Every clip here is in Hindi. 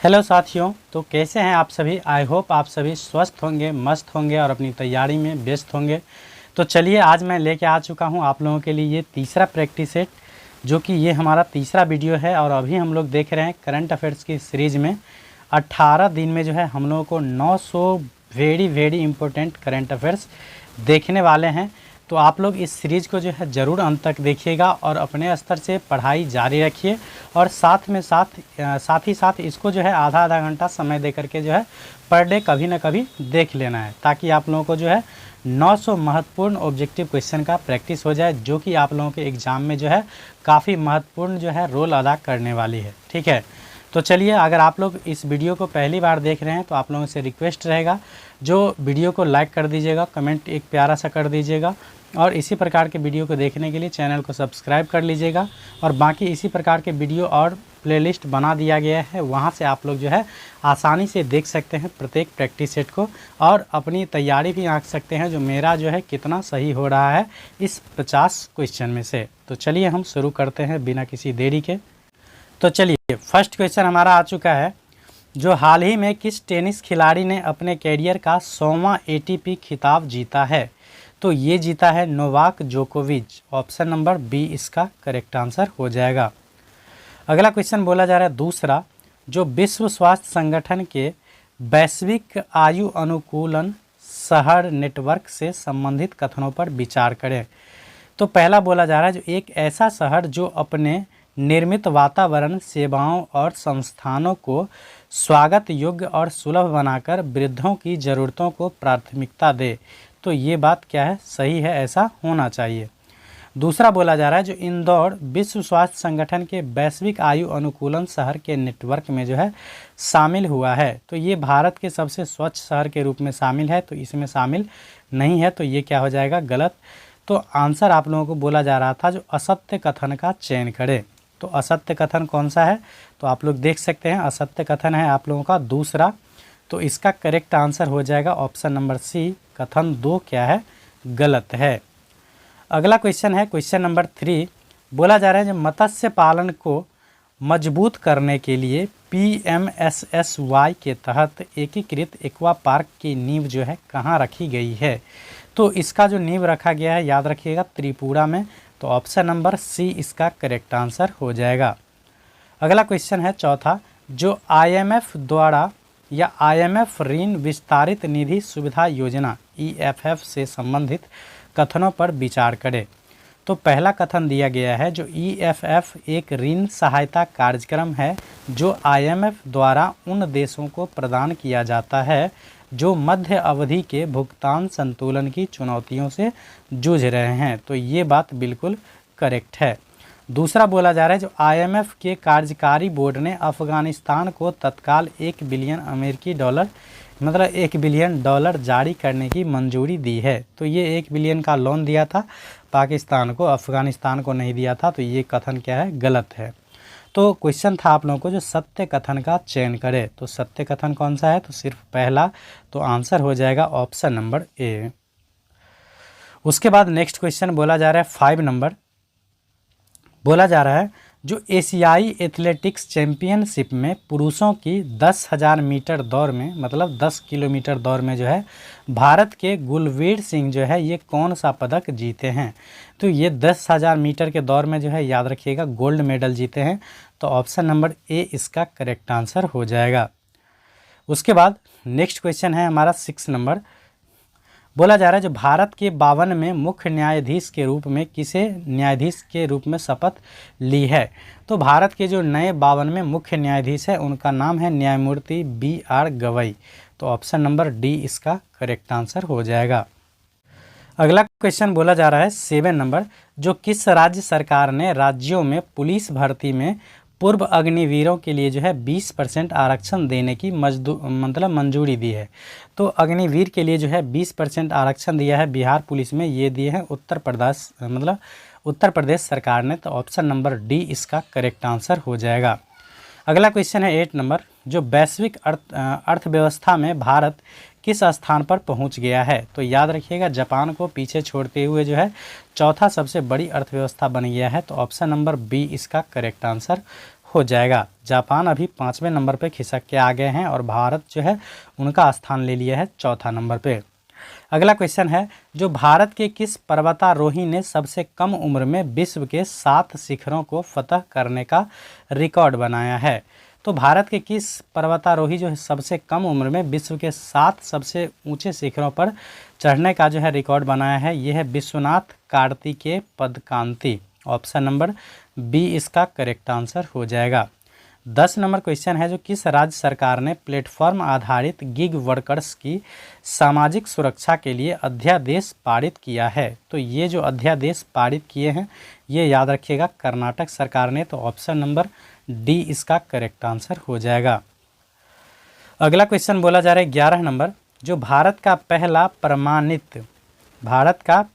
हेलो साथियों, तो कैसे हैं आप सभी। आई होप आप सभी स्वस्थ होंगे, मस्त होंगे और अपनी तैयारी में व्यस्त होंगे। तो चलिए आज मैं लेके आ चुका हूं आप लोगों के लिए ये तीसरा प्रैक्टिस सेट, जो कि ये हमारा तीसरा वीडियो है। और अभी हम लोग देख रहे हैं करंट अफेयर्स की सीरीज़ में 18 दिन में जो है हम लोगों को 900 वेरी इंपॉर्टेंट करंट अफेयर्स देखने वाले हैं। तो आप लोग इस सीरीज़ को जो है ज़रूर अंत तक देखिएगा और अपने स्तर से पढ़ाई जारी रखिए। और साथ ही साथ इसको जो है आधा घंटा समय दे करके जो है पर डे कभी ना कभी देख लेना है, ताकि आप लोगों को जो है 900 महत्वपूर्ण ऑब्जेक्टिव क्वेश्चन का प्रैक्टिस हो जाए, जो कि आप लोगों के एग्ज़ाम में जो है काफ़ी महत्वपूर्ण जो है रोल अदा करने वाली है। ठीक है, तो चलिए, अगर आप लोग इस वीडियो को पहली बार देख रहे हैं तो आप लोगों से रिक्वेस्ट रहेगा, जो वीडियो को लाइक कर दीजिएगा, कमेंट एक प्यारा सा कर दीजिएगा और इसी प्रकार के वीडियो को देखने के लिए चैनल को सब्सक्राइब कर लीजिएगा। और बाकी इसी प्रकार के वीडियो और प्लेलिस्ट बना दिया गया है, वहाँ से आप लोग जो है आसानी से देख सकते हैं प्रत्येक प्रैक्टिस सेट को और अपनी तैयारी भी आंक सकते हैं, जो मेरा जो है कितना सही हो रहा है इस 50 क्वेश्चन में से। तो चलिए हम शुरू करते हैं बिना किसी देरी के। तो चलिए, फर्स्ट क्वेश्चन हमारा आ चुका है, जो हाल ही में किस टेनिस खिलाड़ी ने अपने कैरियर का 100वां ATP खिताब जीता है। तो ये जीता है नोवाक जोकोविच। ऑप्शन नंबर बी इसका करेक्ट आंसर हो जाएगा। अगला क्वेश्चन बोला जा रहा है दूसरा, जो विश्व स्वास्थ्य संगठन के वैश्विक आयु अनुकूलन शहर नेटवर्क से संबंधित कथनों पर विचार करें। तो पहला बोला जा रहा है, जो एक ऐसा शहर जो अपने निर्मित वातावरण, सेवाओं और संस्थानों को स्वागत योग्य और सुलभ बनाकर वृद्धों की ज़रूरतों को प्राथमिकता दे। तो ये बात क्या है, सही है, ऐसा होना चाहिए। दूसरा बोला जा रहा है, जो इंदौर विश्व स्वास्थ्य संगठन के वैश्विक आयु अनुकूलन शहर के नेटवर्क में जो है शामिल हुआ है। तो ये भारत के सबसे स्वच्छ शहर के रूप में शामिल है, तो इसमें शामिल नहीं है, तो ये क्या हो जाएगा, गलत। तो आंसर आप लोगों को बोला जा रहा था, जो असत्य कथन का चयन करें। तो असत्य कथन कौन सा है, तो आप लोग देख सकते हैं, असत्य कथन है आप लोगों का दूसरा। तो इसका करेक्ट आंसर हो जाएगा ऑप्शन नंबर सी, कथन 2 क्या है, गलत है। अगला क्वेश्चन है क्वेश्चन नंबर 3, बोला जा रहा है, जो मत्स्य पालन को मजबूत करने के लिए PMSSY के तहत एकीकृत एक्वा पार्क की नींव जो है कहाँ रखी गई है। तो इसका जो नींव रखा गया है, याद रखिएगा, त्रिपुरा में। तो ऑप्शन नंबर सी इसका करेक्ट आंसर हो जाएगा। अगला क्वेश्चन है चौथा, जो IMF द्वारा या IMF ऋण विस्तारित निधि सुविधा योजना EFF से संबंधित कथनों पर विचार करें। तो पहला कथन दिया गया है, जो EFF एक ऋण सहायता कार्यक्रम है जो IMF द्वारा उन देशों को प्रदान किया जाता है जो मध्य अवधि के भुगतान संतुलन की चुनौतियों से जूझ रहे हैं। तो ये बात बिल्कुल करेक्ट है। दूसरा बोला जा रहा है, जो IMF के कार्यकारी बोर्ड ने अफ़गानिस्तान को तत्काल $1 बिलियन मतलब $1 बिलियन जारी करने की मंजूरी दी है। तो ये 1 बिलियन का लोन दिया था पाकिस्तान को, अफ़गानिस्तान को नहीं दिया था। तो ये कथन क्या है, गलत है। तो क्वेश्चन था आप लोगों को, जो सत्य कथन का चयन करें। तो सत्य कथन कौन सा है, तो सिर्फ पहला। तो आंसर हो जाएगा ऑप्शन नंबर ए। उसके बाद नेक्स्ट क्वेश्चन बोला जा रहा है 5 नंबर, बोला जा रहा है, जो एशियाई एथलेटिक्स चैंपियनशिप में पुरुषों की 10,000 मीटर दौड़ में, मतलब 10 किलोमीटर दौड़ में जो है भारत के गुलवीर सिंह जो है ये कौन सा पदक जीते हैं। तो ये 10,000 मीटर के दौड़ में जो है, याद रखिएगा, गोल्ड मेडल जीते हैं। तो ऑप्शन नंबर ए इसका करेक्ट आंसर हो जाएगा। उसके बाद नेक्स्ट क्वेश्चन है हमारा 6 नंबर, बोला जा रहा है, जो भारत के 52 में मुख्य न्यायाधीश के रूप में किसे न्यायाधीश के रूप में शपथ ली है। तो भारत के जो नए 52 में मुख्य न्यायाधीश है, उनका नाम है न्यायमूर्ति BR गवई। तो ऑप्शन नंबर डी इसका करेक्ट आंसर हो जाएगा। अगला क्वेश्चन बोला जा रहा है 7 नंबर, जो किस राज्य सरकार ने राज्यों में पुलिस भर्ती में पूर्व अग्निवीरों के लिए जो है 20% आरक्षण देने की मंजूरी दी है। तो अग्निवीर के लिए जो है 20% आरक्षण दिया है बिहार पुलिस में, ये दिए हैं उत्तर प्रदेश सरकार ने। तो ऑप्शन नंबर डी इसका करेक्ट आंसर हो जाएगा। अगला क्वेश्चन है 8 नंबर, जो वैश्विक अर्थव्यवस्था में भारत किस स्थान पर पहुंच गया है। तो याद रखिएगा, जापान को पीछे छोड़ते हुए जो है चौथा सबसे बड़ी अर्थव्यवस्था बन गया है। तो ऑप्शन नंबर बी इसका करेक्ट आंसर हो जाएगा। जापान अभी 5वें नंबर पे खिसक के आ गए हैं और भारत जो है उनका स्थान ले लिया है चौथा नंबर पे। अगला क्वेश्चन है, जो भारत के किस पर्वतारोही ने सबसे कम उम्र में विश्व के 7 शिखरों को फतह करने का रिकॉर्ड बनाया है? तो भारत के किस पर्वतारोही जो है सबसे कम उम्र में विश्व के 7 सबसे ऊंचे शिखरों पर चढ़ने का जो है रिकॉर्ड बनाया है? ये है Vishwanath Kartikeya Padakanti. Option number B इसका करेक्ट आंसर हो जाएगा। 10 नंबर क्वेश्चन है, जो किस राज्य सरकार ने प्लेटफॉर्म आधारित गिग वर्कर्स की सामाजिक सुरक्षा के लिए अध्यादेश पारित किया है? तो ये जो अध्यादेश पारित किए हैं ये याद रखिएगा कर्नाटक सरकार ने। तो ऑप्शन नंबर डी इसका करेक्ट आंसर हो जाएगा। अगला क्वेश्चन बोला जा रहा है 11 नंबर, जो भारत का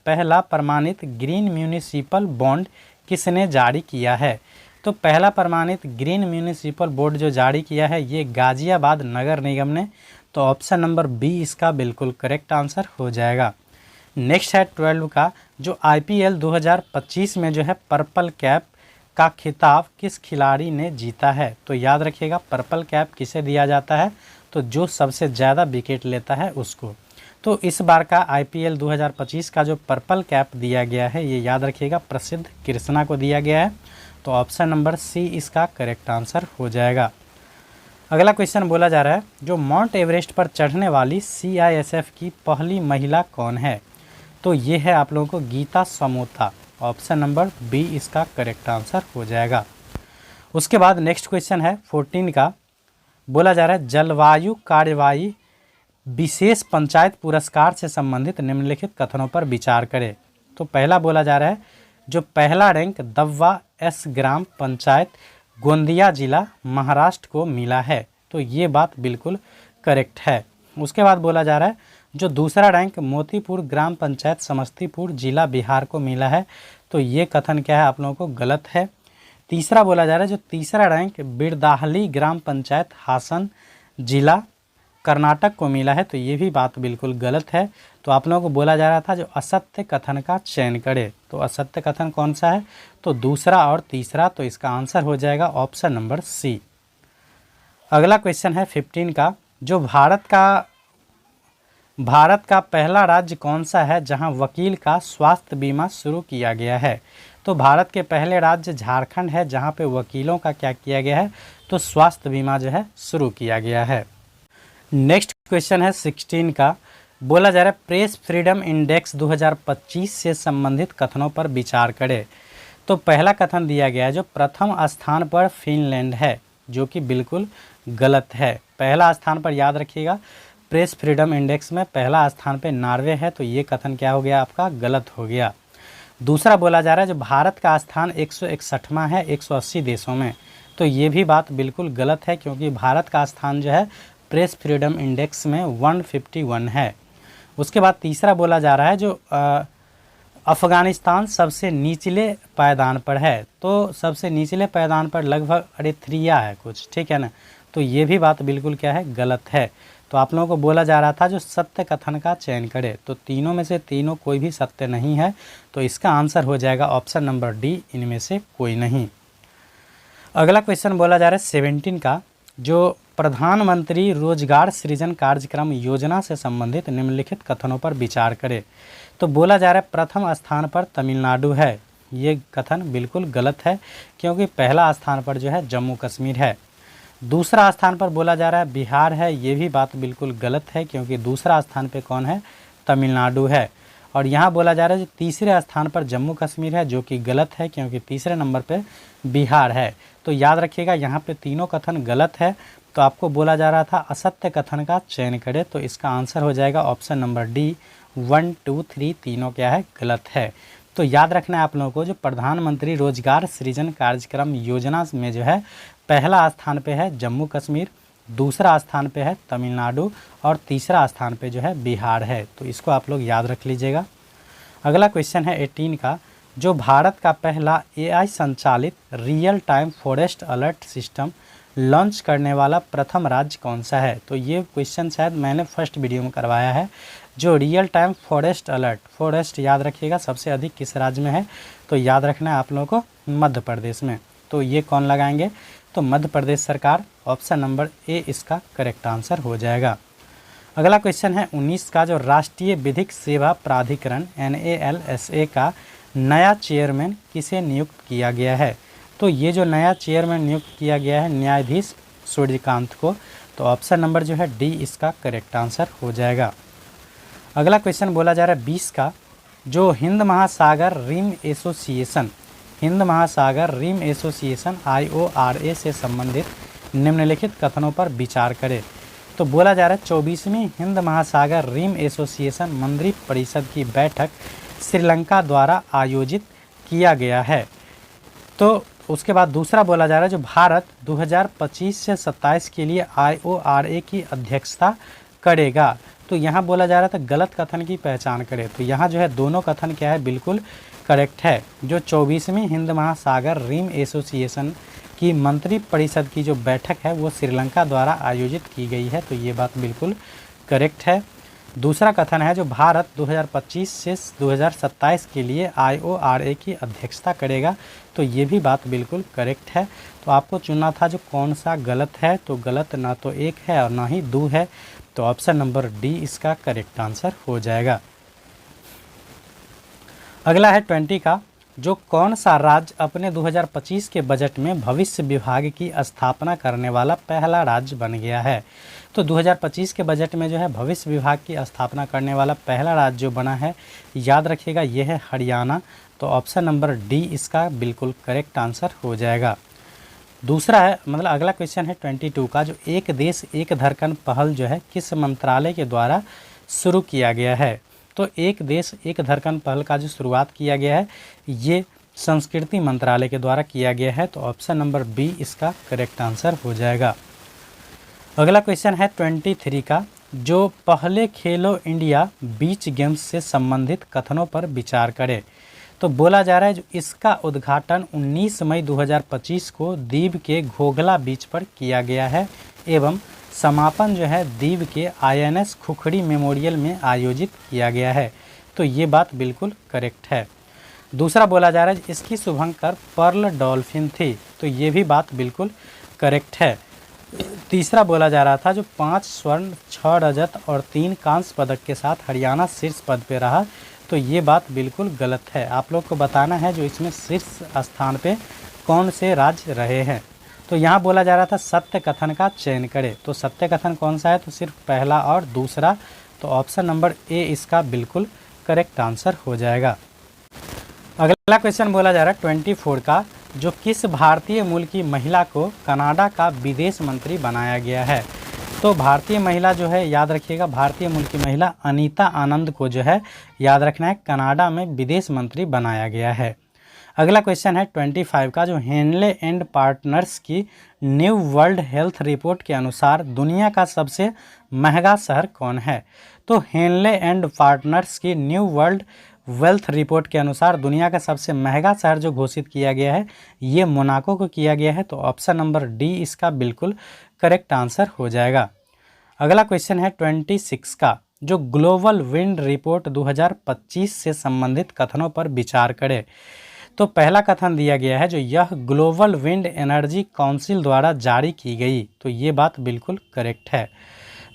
पहला प्रमाणित ग्रीन म्यूनिसिपल बॉन्ड किसने जारी किया है? तो पहला प्रमाणित ग्रीन म्यूनिसिपल बोर्ड जो जारी किया है ये गाजियाबाद नगर निगम ने। तो ऑप्शन नंबर बी इसका बिल्कुल करेक्ट आंसर हो जाएगा। नेक्स्ट है 12 का, जो IPL 2025 में जो है पर्पल कैप का खिताब किस खिलाड़ी ने जीता है? तो याद रखिएगा पर्पल कैप किसे दिया जाता है? तो जो सबसे ज़्यादा विकेट लेता है उसको। तो इस बार का IPL 2025 का जो पर्पल कैप दिया गया है ये याद रखिएगा प्रसिद्ध कृष्णा को दिया गया है। तो ऑप्शन नंबर सी इसका करेक्ट आंसर हो जाएगा। अगला क्वेश्चन बोला जा रहा है, जो माउंट एवरेस्ट पर चढ़ने वाली CISF की पहली महिला कौन है? तो ये है आप लोगों को गीता समोता। ऑप्शन नंबर बी इसका करेक्ट आंसर हो जाएगा। उसके बाद नेक्स्ट क्वेश्चन है 14 का, बोला जा रहा है जलवायु कार्यवाही विशेष पंचायत पुरस्कार से संबंधित निम्नलिखित कथनों पर विचार करें। तो पहला बोला जा रहा है, जो पहला रैंक दव्वा एस ग्राम पंचायत गोंदिया जिला महाराष्ट्र को मिला है। तो ये बात बिल्कुल करेक्ट है। उसके बाद बोला जा रहा है, जो दूसरा रैंक मोतीपुर ग्राम पंचायत समस्तीपुर जिला बिहार को मिला है। तो ये कथन क्या है आप लोगों को गलत है। तीसरा बोला जा रहा है, जो तीसरा रैंक बिरदाहली ग्राम पंचायत हासन जिला कर्नाटक को मिला है। तो ये भी बात बिल्कुल गलत है। तो आप लोगों को बोला जा रहा था जो असत्य कथन का चयन करे। तो असत्य कथन कौन सा है? तो दूसरा और तीसरा। तो इसका आंसर हो जाएगा ऑप्शन नंबर सी। अगला क्वेश्चन है 15 का, जो भारत का पहला राज्य कौन सा है जहां वकील का स्वास्थ्य बीमा शुरू किया गया है? तो भारत के पहले राज्य झारखंड है जहां पे वकीलों का क्या किया गया है? तो स्वास्थ्य बीमा जो है शुरू किया गया है। नेक्स्ट क्वेश्चन है 16 का, बोला जा रहा है प्रेस फ्रीडम इंडेक्स 2025 से संबंधित कथनों पर विचार करें। तो पहला कथन दिया गया है, जो प्रथम स्थान पर फिनलैंड है, जो कि बिल्कुल गलत है। पहला स्थान पर याद रखिएगा प्रेस फ्रीडम इंडेक्स में पहला स्थान पे नॉर्वे है। तो ये कथन क्या हो गया आपका? गलत हो गया। दूसरा बोला जा रहा है, जो भारत का स्थान 161वां है 180 देशों में। तो ये भी बात बिल्कुल गलत है, क्योंकि भारत का स्थान जो है प्रेस फ्रीडम इंडेक्स में 151 है। उसके बाद तीसरा बोला जा रहा है, जो अफ़गानिस्तान सबसे निचले पायदान पर है। तो सबसे निचले पायदान पर लगभग अरित्रिया है कुछ, ठीक है ना। तो ये भी बात बिल्कुल क्या है? गलत है। तो आप लोगों को बोला जा रहा था जो सत्य कथन का चयन करे। तो तीनों में से तीनों कोई भी सत्य नहीं है। तो इसका आंसर हो जाएगा ऑप्शन नंबर डी, इनमें से कोई नहीं। अगला क्वेश्चन बोला जा रहा है 17 का, जो प्रधानमंत्री रोजगार सृजन कार्यक्रम योजना से संबंधित निम्नलिखित कथनों पर विचार करें। तो बोला जा रहा है प्रथम स्थान पर तमिलनाडु है। ये कथन बिल्कुल गलत है, क्योंकि पहला स्थान पर जो है जम्मू कश्मीर है। दूसरा स्थान पर बोला जा रहा है बिहार है। ये भी बात बिल्कुल गलत है, क्योंकि दूसरा स्थान पे कौन है? तमिलनाडु है। और यहाँ बोला जा रहा है तीसरे स्थान पर जम्मू कश्मीर है, जो कि गलत है, क्योंकि तीसरे नंबर पे बिहार है। तो याद रखिएगा यहाँ पे तीनों कथन गलत है। तो आपको बोला जा रहा था असत्य कथन का चयन करें। तो इसका आंसर हो जाएगा ऑप्शन नंबर डी, 1, 2, 3 तीनों क्या है? गलत है। तो याद रखना है आप लोगों को, जो प्रधानमंत्री रोजगार सृजन कार्यक्रम योजना में जो है पहला स्थान पे है जम्मू कश्मीर, दूसरा स्थान पे है तमिलनाडु और तीसरा स्थान पे जो है बिहार है। तो इसको आप लोग याद रख लीजिएगा। अगला क्वेश्चन है 18 का, जो भारत का पहला AI संचालित real time forest alert system launch करने वाला प्रथम राज्य कौन सा है? तो ये क्वेश्चन शायद मैंने फर्स्ट वीडियो में करवाया है। जो real time forest alert, forest याद रखिएगा सबसे अधिक किस राज्य में है? तो याद रखना है आप लोगों को मध्य प्रदेश में। तो ये कौन लगाएंगे? तो मध्य प्रदेश सरकार, ऑप्शन नंबर ए इसका करेक्ट आंसर हो जाएगा। अगला क्वेश्चन है 19 का, जो राष्ट्रीय विधिक सेवा प्राधिकरण NALSA का नया चेयरमैन किसे नियुक्त किया गया है? तो ये जो नया चेयरमैन नियुक्त किया गया है न्यायाधीश सूर्यकांत को, तो ऑप्शन नंबर जो है डी इसका करेक्ट आंसर हो जाएगा। अगला क्वेश्चन बोला जा रहा है 20 का, जो हिंद महासागर रिम एसोसिएशन IORA से संबंधित निम्नलिखित कथनों पर विचार करे। तो बोला जा रहा है 24वीं हिंद महासागर रिम एसोसिएशन मंत्री परिषद की बैठक श्रीलंका द्वारा आयोजित किया गया है। तो उसके बाद दूसरा बोला जा रहा है, जो भारत 2025 से 27 के लिए IORA की अध्यक्षता करेगा। तो यहाँ बोला जा रहा था गलत कथन की पहचान करें। तो यहाँ जो है दोनों कथन क्या है, बिल्कुल करेक्ट है। जो 24वीं हिंद महासागर रिम एसोसिएशन की मंत्री परिषद की जो बैठक है वो श्रीलंका द्वारा आयोजित की गई है, तो ये बात बिल्कुल करेक्ट है। दूसरा कथन है, जो भारत 2025 से 2027 के लिए IORA की अध्यक्षता करेगा, तो ये भी बात बिल्कुल करेक्ट है। तो आपको चुनना था जो कौन सा गलत है, तो गलत ना तो एक है और ना ही दो है, तो ऑप्शन नंबर डी इसका करेक्ट आंसर हो जाएगा। अगला है 20 का, जो कौन सा राज्य अपने 2025 के बजट में भविष्य विभाग की स्थापना करने वाला पहला राज्य बन गया है? तो 2025 के बजट में जो है भविष्य विभाग की स्थापना करने वाला पहला राज्य जो बना है, याद रखिएगा ये है हरियाणा, तो ऑप्शन नंबर डी इसका बिल्कुल करेक्ट आंसर हो जाएगा। दूसरा है, मतलब अगला क्वेश्चन है 22 का, जो एक देश एक धड़कन पहल जो है किस मंत्रालय के द्वारा शुरू किया गया है? तो एक देश एक धड़कन पहल का जो शुरुआत किया गया है ये संस्कृति मंत्रालय के द्वारा किया गया है, तो ऑप्शन नंबर बी इसका करेक्ट आंसर हो जाएगा। अगला क्वेश्चन है 23 का, जो पहले खेलो इंडिया बीच गेम्स से संबंधित कथनों पर विचार करें। तो बोला जा रहा है जो इसका उद्घाटन 19 मई 2025 को दीव के घोघला बीच पर किया गया है एवं समापन जो है दीव के INS खुखड़ी मेमोरियल में आयोजित किया गया है, तो ये बात बिल्कुल करेक्ट है। दूसरा बोला जा रहा है इसकी शुभंकर पर्ल डॉल्फिन थी, तो ये भी बात बिल्कुल करेक्ट है। तीसरा बोला जा रहा था जो 5 स्वर्ण 6 रजत और 3 कांस्य पदक के साथ हरियाणा शीर्ष पद पे रहा, तो ये बात बिल्कुल गलत है। आप लोग को बताना है जो इसमें शीर्ष स्थान पे कौन से राज्य रहे हैं। तो यहाँ बोला जा रहा था सत्य कथन का चयन करें, तो सत्य कथन कौन सा है, तो सिर्फ पहला और दूसरा, तो ऑप्शन नंबर ए इसका बिल्कुल करेक्ट आंसर हो जाएगा। अगला क्वेश्चन बोला जा रहा है 24 का, जो किस भारतीय मूल की महिला को कनाडा का विदेश मंत्री बनाया गया है? तो भारतीय महिला जो है, याद रखिएगा, भारतीय मूल की महिला अनीता आनंद को जो है याद रखना है, कनाडा में विदेश मंत्री बनाया गया है। अगला क्वेश्चन है 25 का, जो हेनले एंड पार्टनर्स की न्यू वर्ल्ड हेल्थ रिपोर्ट के अनुसार दुनिया का सबसे महंगा शहर कौन है? तो हेनले एंड पार्टनर्स की न्यू वर्ल्ड वेल्थ रिपोर्ट के अनुसार दुनिया का सबसे महंगा शहर जो घोषित किया गया है ये मोनाको को किया गया है, तो ऑप्शन नंबर डी इसका बिल्कुल करेक्ट आंसर हो जाएगा। अगला क्वेश्चन है 26 का, जो ग्लोबल विंड रिपोर्ट 2025 से संबंधित कथनों पर विचार करें। तो पहला कथन दिया गया है जो यह ग्लोबल विंड एनर्जी काउंसिल द्वारा जारी की गई, तो ये बात बिल्कुल करेक्ट है।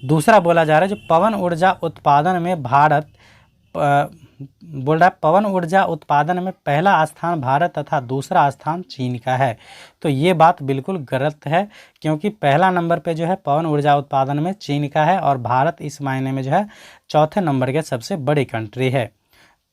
दूसरा बोला जा रहा है जो पवन ऊर्जा उत्पादन में भारत बोल रहा है पवन ऊर्जा उत्पादन में पहला स्थान भारत तथा दूसरा स्थान चीन का है, तो ये बात बिल्कुल गलत है, क्योंकि पहला नंबर पे जो है पवन ऊर्जा उत्पादन में चीन का है और भारत इस मायने में जो है चौथे नंबर के सबसे बड़ी कंट्री है।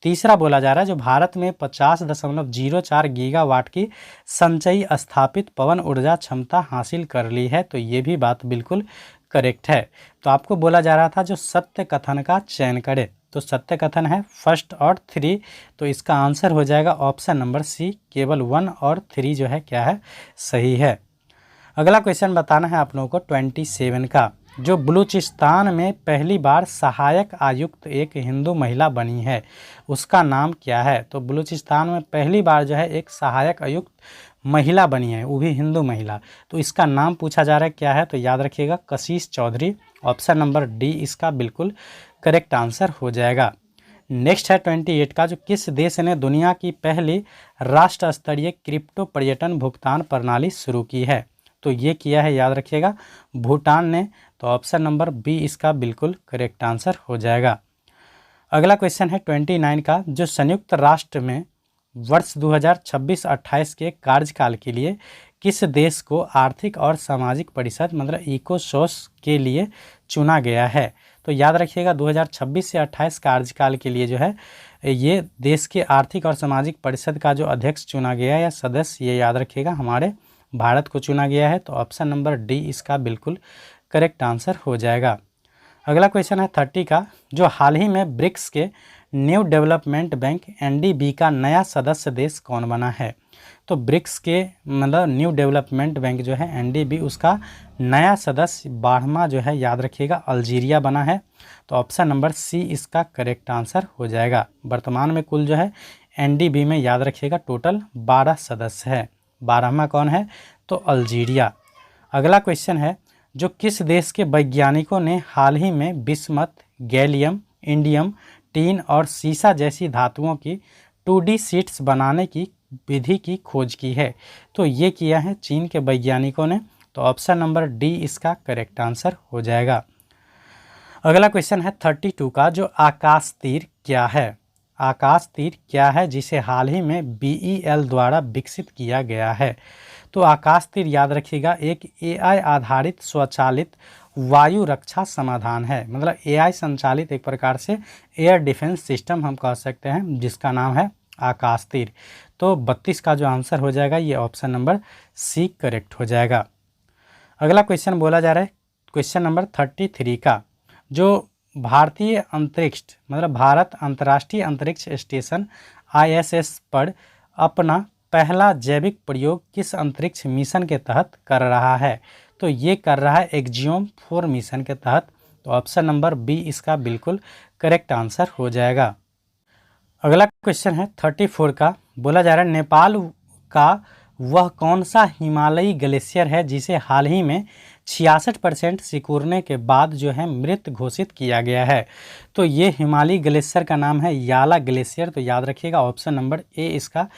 तीसरा बोला जा रहा है जो भारत में 50.04 गीगावाट की संचयी स्थापित पवन ऊर्जा क्षमता हासिल कर ली है, तो ये भी बात बिल्कुल करेक्ट है। तो आपको बोला जा रहा था जो सत्य कथन का चयन करे, तो सत्य कथन है फर्स्ट और 3, तो इसका आंसर हो जाएगा ऑप्शन नंबर सी, केवल 1 और 3 जो है क्या है सही है। अगला क्वेश्चन बताना है आप लोगों को 27 का, जो बलूचिस्तान में पहली बार सहायक आयुक्त एक हिंदू महिला बनी है उसका नाम क्या है? तो बलूचिस्तान में पहली बार जो है एक सहायक आयुक्त महिला बनी है, वो भी हिंदू महिला, तो इसका नाम पूछा जा रहा है क्या है? तो याद रखिएगा कशिश चौधरी, ऑप्शन नंबर डी इसका बिल्कुल करेक्ट आंसर हो जाएगा। नेक्स्ट है 28 का, जो किस देश ने दुनिया की पहली राष्ट्र स्तरीय क्रिप्टो पर्यटन भुगतान प्रणाली शुरू की है? तो ये किया है, याद रखिएगा, भूटान ने। तो ऑप्शन नंबर बी इसका बिल्कुल करेक्ट आंसर हो जाएगा। अगला क्वेश्चन है 29 का, जो संयुक्त राष्ट्र में वर्ष 2026-28 के कार्यकाल के लिए किस देश को आर्थिक और सामाजिक परिषद मतलब इकोसोस के लिए चुना गया है। तो याद रखिएगा 2026 से 28 कार्यकाल के लिए जो है ये देश के आर्थिक और सामाजिक परिषद का जो अध्यक्ष चुना गया है या सदस्य, ये याद रखिएगा हमारे भारत को चुना गया है। तो ऑप्शन नंबर डी इसका बिल्कुल करेक्ट आंसर हो जाएगा। अगला क्वेश्चन है 30 का, जो हाल ही में ब्रिक्स के न्यू डेवलपमेंट बैंक एनडीबी का नया सदस्य देश कौन बना है। तो ब्रिक्स के मतलब न्यू डेवलपमेंट बैंक जो है एनडीबी, उसका नया सदस्य 12वां जो है, याद रखिएगा, अल्जीरिया बना है। तो ऑप्शन नंबर सी इसका करेक्ट आंसर हो जाएगा। वर्तमान में कुल जो है एनडीबी में, याद रखिएगा, टोटल 12 सदस्य है। 12वां कौन है, तो अल्जीरिया। अगला क्वेश्चन है, जो किस देश के वैज्ञानिकों ने हाल ही में बिस्मथ, गैलियम, इंडियम, टीन और सीसा जैसी धातुओं की 2D शीट्स बनाने की विधि की खोज की है। तो ये किया है चीन के वैज्ञानिकों ने। तो ऑप्शन नंबर डी इसका करेक्ट आंसर हो जाएगा। अगला क्वेश्चन है 32 का, जो आकाश तीर क्या है। आकाश तीर क्या है जिसे हाल ही में BEL द्वारा विकसित किया गया है। तो आकाश तीर, याद रखिएगा, एक AI आधारित स्वचालित वायु रक्षा समाधान है, मतलब AI संचालित एक प्रकार से एयर डिफेंस सिस्टम हम कह सकते हैं, जिसका नाम है आकाश तीर। तो 32 का जो आंसर हो जाएगा ये ऑप्शन नंबर सी करेक्ट हो जाएगा। अगला क्वेश्चन बोला जा रहा है क्वेश्चन नंबर 33 का, जो भारतीय अंतरिक्ष मतलब भारत अंतर्राष्ट्रीय अंतरिक्ष स्टेशन ISS पर अपना पहला जैविक प्रयोग किस अंतरिक्ष मिशन के तहत कर रहा है। तो ये कर रहा है एक्जियोम 4 मिशन के तहत। तो ऑप्शन नंबर बी इसका बिल्कुल करेक्ट आंसर हो जाएगा। अगला क्वेश्चन है 34 का, बोला जा रहा है नेपाल का वह कौन सा हिमालयी ग्लेशियर है जिसे हाल ही में 66% सिकुड़ने के बाद जो है मृत घोषित किया गया है। तो ये हिमालयी ग्लेशियर का नाम है याला ग्लेशियर। तो याद रखिएगा ऑप्शन नंबर ए इसका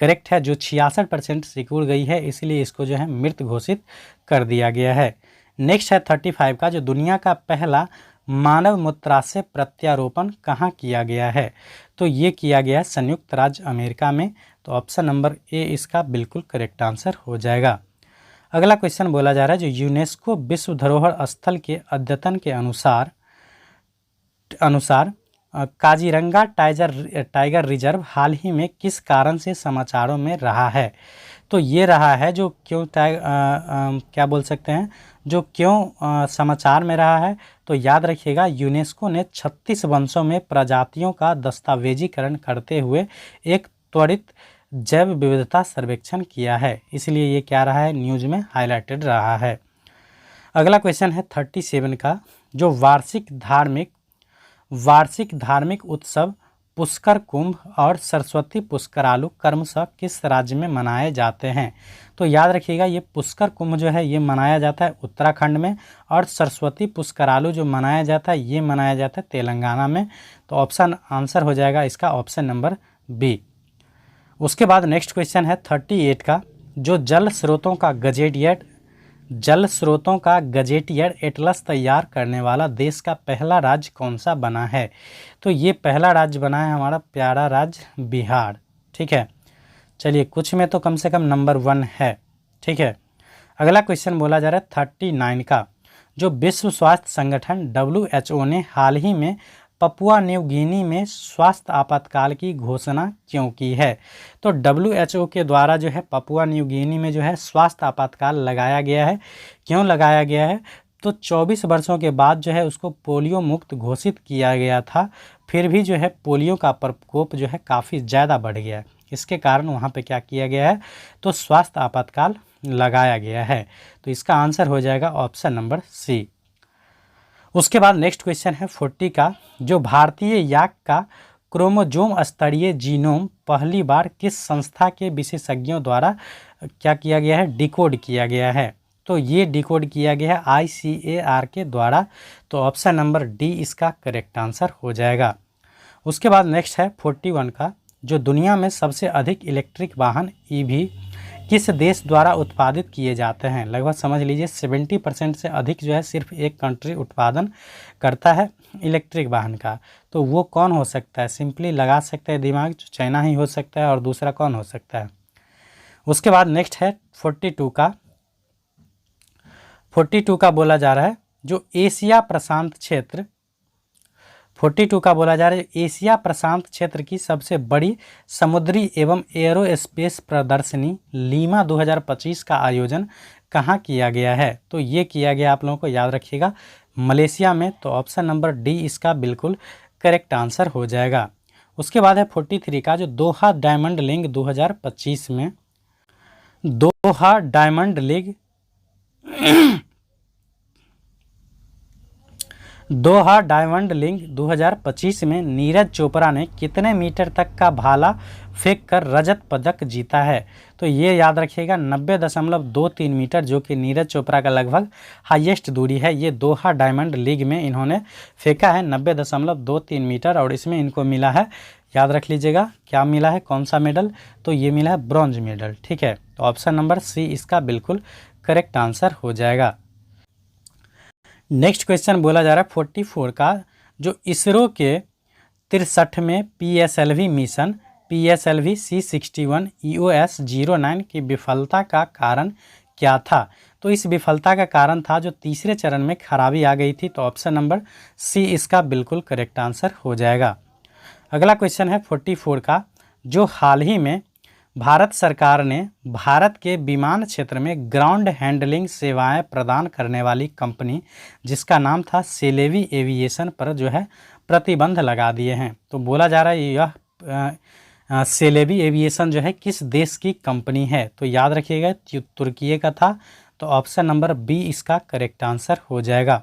करेक्ट है, जो 66% सिकुड़ गई है इसलिए इसको जो है मृत घोषित कर दिया गया है। नेक्स्ट है 35 का, जो दुनिया का पहला मानव मूत्राशय प्रत्यारोपण कहाँ किया गया है। तो ये किया गया है संयुक्त राज्य अमेरिका में। तो ऑप्शन नंबर ए इसका बिल्कुल करेक्ट आंसर हो जाएगा। अगला क्वेश्चन बोला जा रहा है, जो यूनेस्को विश्व धरोहर स्थल के अद्यतन के अनुसार काजीरंगा टाइगर रिजर्व हाल ही में किस कारण से समाचारों में रहा है। तो ये रहा है जो क्यों क्या बोल सकते हैं, जो क्यों समाचार में रहा है। तो याद रखिएगा यूनेस्को ने 36 वंशों में प्रजातियों का दस्तावेजीकरण करते हुए एक त्वरित जैव विविधता सर्वेक्षण किया है, इसलिए ये क्या रहा है, न्यूज़ में हाईलाइटेड रहा है। अगला क्वेश्चन है 37 का, जो वार्षिक धार्मिक उत्सव पुष्कर कुंभ और सरस्वती पुष्करालु क्रमशः किस राज्य में मनाए जाते हैं। तो याद रखिएगा ये पुष्कर कुंभ जो है ये मनाया जाता है उत्तराखंड में, और सरस्वती पुष्करालु जो मनाया जाता है ये मनाया जाता है तेलंगाना में। तो ऑप्शन आंसर हो जाएगा इसका ऑप्शन नंबर बी। उसके बाद नेक्स्ट क्वेश्चन है 38 का, जो जल स्रोतों का गजेटियर एटलस तैयार करने वाला देश का पहला राज्य कौन सा बना है। तो ये पहला राज्य बना है हमारा प्यारा राज्य बिहार। ठीक है, चलिए कुछ में तो कम से कम नंबर 1 है। ठीक है, अगला क्वेश्चन बोला जा रहा है 39 का, जो विश्व स्वास्थ्य संगठन WHO ने हाल ही में पपुआ न्यू गिनी में स्वास्थ्य आपातकाल की घोषणा क्यों की है। तो WHO के द्वारा जो है पपुआ न्यू गिनी में जो है स्वास्थ्य आपातकाल लगाया गया है। क्यों लगाया गया है, तो 24 वर्षों के बाद जो है उसको पोलियो मुक्त घोषित किया गया था, फिर भी जो है पोलियो का प्रकोप जो है काफ़ी ज़्यादा बढ़ गया है। इसके कारण वहाँ पे क्या किया गया है, तो स्वास्थ्य आपातकाल लगाया गया है। तो इसका आंसर हो जाएगा ऑप्शन नंबर सी। उसके बाद नेक्स्ट क्वेश्चन है 40 का, जो भारतीय याक का क्रोमोजोम स्तरीय जीनोम पहली बार किस संस्था के विशेषज्ञों द्वारा क्या किया गया है, डिकोड किया गया है। तो ये डिकोड किया गया है ICAR के द्वारा। तो ऑप्शन नंबर डी इसका करेक्ट आंसर हो जाएगा। उसके बाद नेक्स्ट है 41 का, जो दुनिया में सबसे अधिक इलेक्ट्रिक वाहन किस देश द्वारा उत्पादित किए जाते हैं। लगभग समझ लीजिए 70% से अधिक जो है सिर्फ एक कंट्री उत्पादन करता है इलेक्ट्रिक वाहन का। तो वो कौन हो सकता है, सिंपली लगा सकते हैं दिमाग, जो चाइना ही हो सकता है। और दूसरा कौन हो सकता है। उसके बाद नेक्स्ट है 42 का बोला जा रहा है जो एशिया प्रशांत क्षेत्र 42 का बोला जा रहा है एशिया प्रशांत क्षेत्र की सबसे बड़ी समुद्री एवं एरोस्पेस प्रदर्शनी लीमा 2025 का आयोजन कहाँ किया गया है। तो ये किया गया, आप लोगों को याद रखिएगा, मलेशिया में। तो ऑप्शन नंबर डी इसका बिल्कुल करेक्ट आंसर हो जाएगा। उसके बाद है 43 का जो दोहा डायमंड लीग 2025 में दोहा डायमंड लीग दोहा डायमंड लीग 2025 में नीरज चोपड़ा ने कितने मीटर तक का भाला फेंक कर रजत पदक जीता है। तो ये याद रखिएगा 90.23 मीटर, जो कि नीरज चोपड़ा का लगभग हाईएस्ट दूरी है। ये दोहा डायमंड लीग में इन्होंने फेंका है 90.23 मीटर। और इसमें इनको मिला है, याद रख लीजिएगा क्या मिला है, कौन सा मेडल। तो ये मिला है ब्रॉन्ज मेडल। ठीक है, तो ऑप्शन नंबर सी इसका बिल्कुल करेक्ट आंसर हो जाएगा। नेक्स्ट क्वेश्चन बोला जा रहा है 44 का जो इसरो के 63वें PSLV mission PSLV C61 EOS-09 की विफलता का कारण क्या था। तो इस विफलता का कारण था जो तीसरे चरण में खराबी आ गई थी। तो ऑप्शन नंबर सी इसका बिल्कुल करेक्ट आंसर हो जाएगा। अगला क्वेश्चन है 44 का जो हाल ही में भारत सरकार ने भारत के विमान क्षेत्र में ग्राउंड हैंडलिंग सेवाएं प्रदान करने वाली कंपनी जिसका नाम था सेलेवी एविएशन पर जो है प्रतिबंध लगा दिए हैं। तो बोला जा रहा है यह सेलेवी एविएशन जो है किस देश की कंपनी है। तो याद रखिएगा तुर्की का था। तो ऑप्शन नंबर बी इसका करेक्ट आंसर हो जाएगा।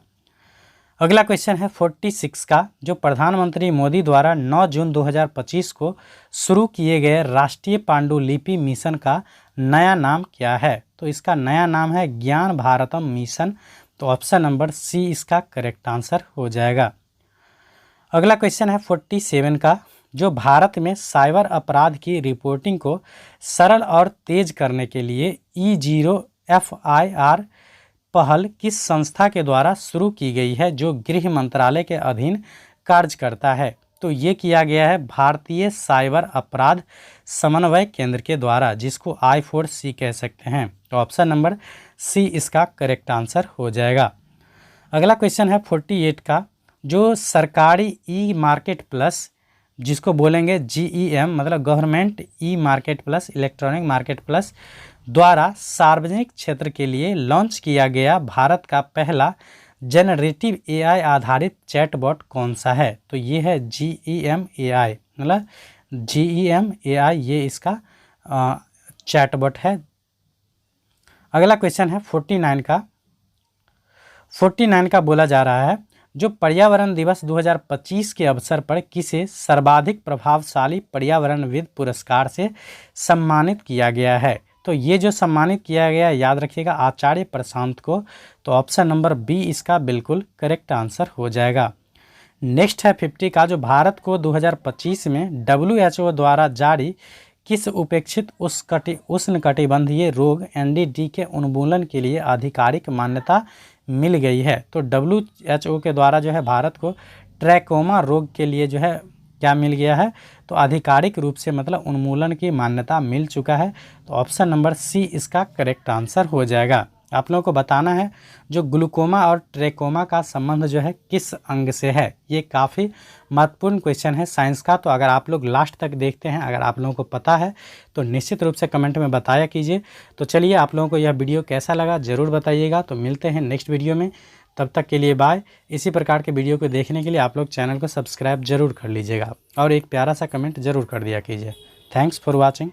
अगला क्वेश्चन है 46 का जो प्रधानमंत्री मोदी द्वारा 9 जून 2025 को शुरू किए गए राष्ट्रीय पांडुलिपि मिशन का नया नाम क्या है। तो इसका नया नाम है ज्ञान भारतम मिशन। तो ऑप्शन नंबर सी इसका करेक्ट आंसर हो जाएगा। अगला क्वेश्चन है 47 का जो भारत में साइबर अपराध की रिपोर्टिंग को सरल और तेज करने के लिए E0FIR पहल किस संस्था के द्वारा शुरू की गई है जो गृह मंत्रालय के अधीन कार्य करता है। तो ये किया गया है भारतीय साइबर अपराध समन्वय केंद्र के द्वारा, जिसको I4C कह सकते हैं। तो ऑप्शन नंबर सी इसका करेक्ट आंसर हो जाएगा। अगला क्वेश्चन है 48 का जो सरकारी ई मार्केट प्लस जिसको बोलेंगे GEM मतलब government e market plus electronic market plus द्वारा सार्वजनिक क्षेत्र के लिए लॉन्च किया गया भारत का पहला जनरेटिव AI आधारित चैटबॉट कौन सा है। तो ये है GEM AI मतलब GEM AI ये इसका चैटबॉट है। अगला क्वेश्चन है 49 का बोला जा रहा है जो पर्यावरण दिवस 2025 के अवसर पर किसे सर्वाधिक प्रभावशाली पर्यावरणविद पुरस्कार से सम्मानित किया गया है। तो ये जो सम्मानित किया गया याद रखिएगा आचार्य प्रशांत को। तो ऑप्शन नंबर बी इसका बिल्कुल करेक्ट आंसर हो जाएगा। नेक्स्ट है 50 का जो भारत को 2025 में WHO द्वारा जारी किस उपेक्षित उष्णकटिबंधीय रोग NDD के उन्मूलन के लिए आधिकारिक मान्यता मिल गई है। तो WHO के द्वारा जो है भारत को ट्रैकोमा रोग के लिए जो है क्या मिल गया है, तो आधिकारिक रूप से मतलब उन्मूलन की मान्यता मिल चुका है। तो ऑप्शन नंबर सी इसका करेक्ट आंसर हो जाएगा। आप लोगों को बताना है जो ग्लूकोमा और ट्रैकोमा का संबंध जो है किस अंग से है। ये काफ़ी महत्वपूर्ण क्वेश्चन है साइंस का। तो अगर आप लोग लास्ट तक देखते हैं, अगर आप लोगों को पता है तो निश्चित रूप से कमेंट में बताया कीजिए। तो चलिए आप लोगों को यह वीडियो कैसा लगा ज़रूर बताइएगा। तो मिलते हैं नेक्स्ट वीडियो में, तब तक के लिए बाय। इसी प्रकार के वीडियो को देखने के लिए आप लोग चैनल को सब्सक्राइब जरूर कर लीजिएगा और एक प्यारा सा कमेंट जरूर कर दिया कीजिए। Thanks for watching.